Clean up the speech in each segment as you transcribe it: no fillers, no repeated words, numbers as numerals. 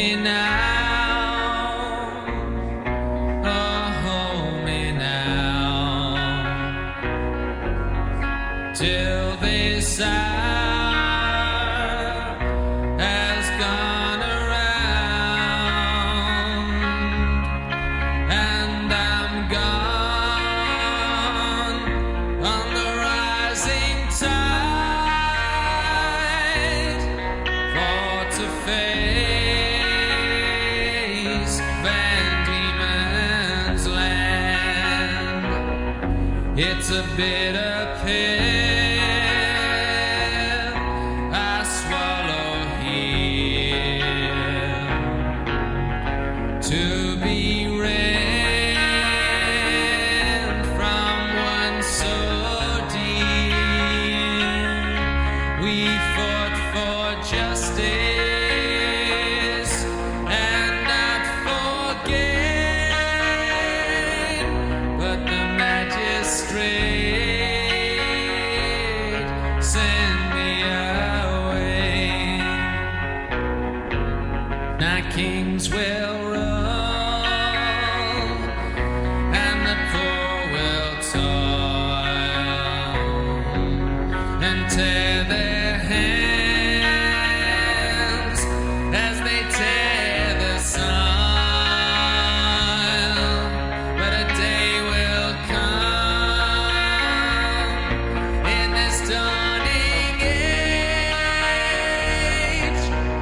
me now, oh, hold me now, till this hour has gone around, and I'm gone on the rising tide, for to face Van Diemen's Land. It's a bitter pill I swallow here, to be rent from one so dear. We fought for justice and not for gain, but the magistrate sent me away. Now kings will rule and the poor will toil and tear their hands as they tear the soil. But a day will come in this dawning age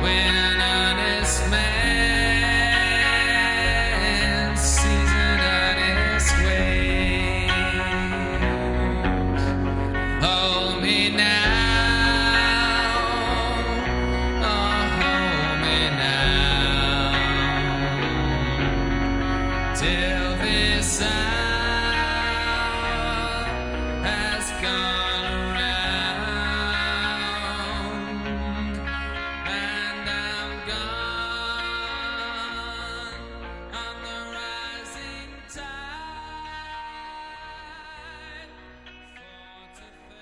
when an honest man sees an honest wage. Hold me now, oh, hold me now, till this hour has gone around, and I'm gone on the rising tide, for to face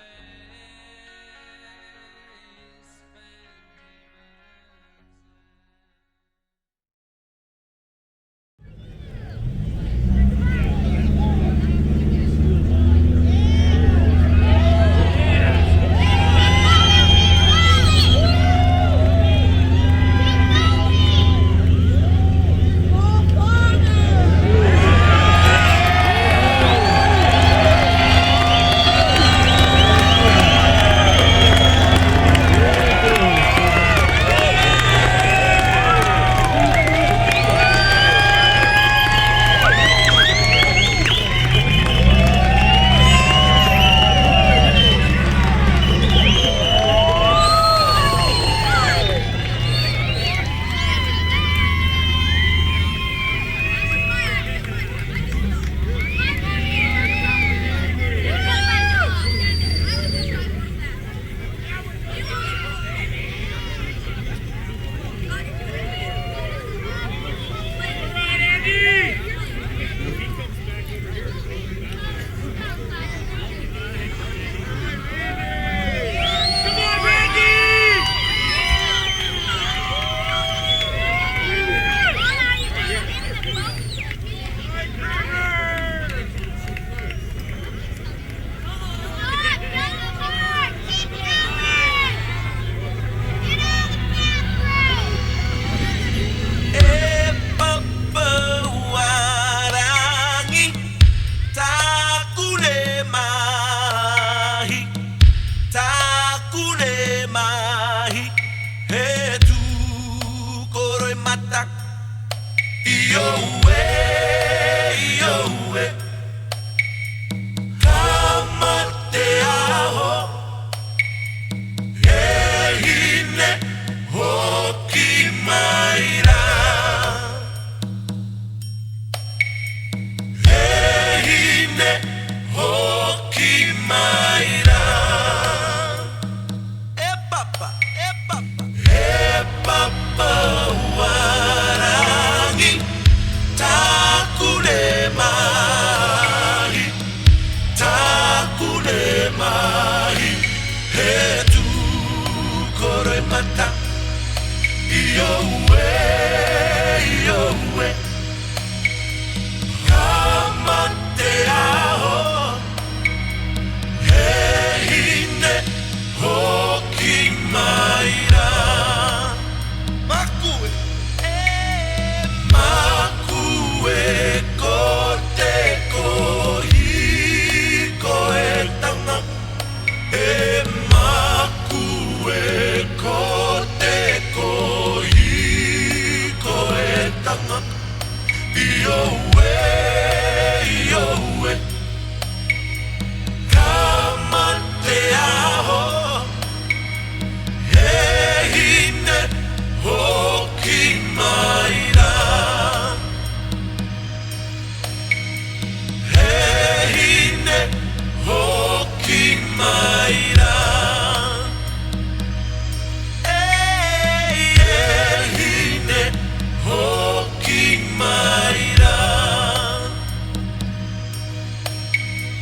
Van Warangi takulema yowe kamateaho hehine hokimaira hehine hokimaira hehine hokimaira.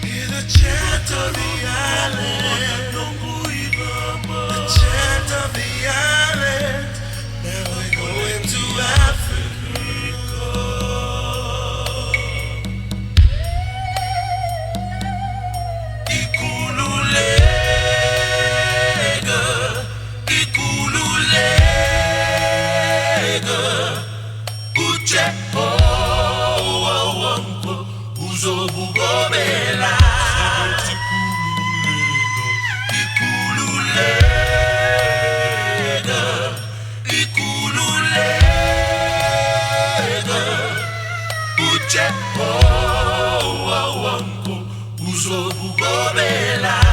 Hear the chant of the island, the chant of the island. Now we're going to Africa. Ikululega, ikululega, uchepo wangu uzobugobela. Ikululega, ikululega, uchepo wangu uzobugobela.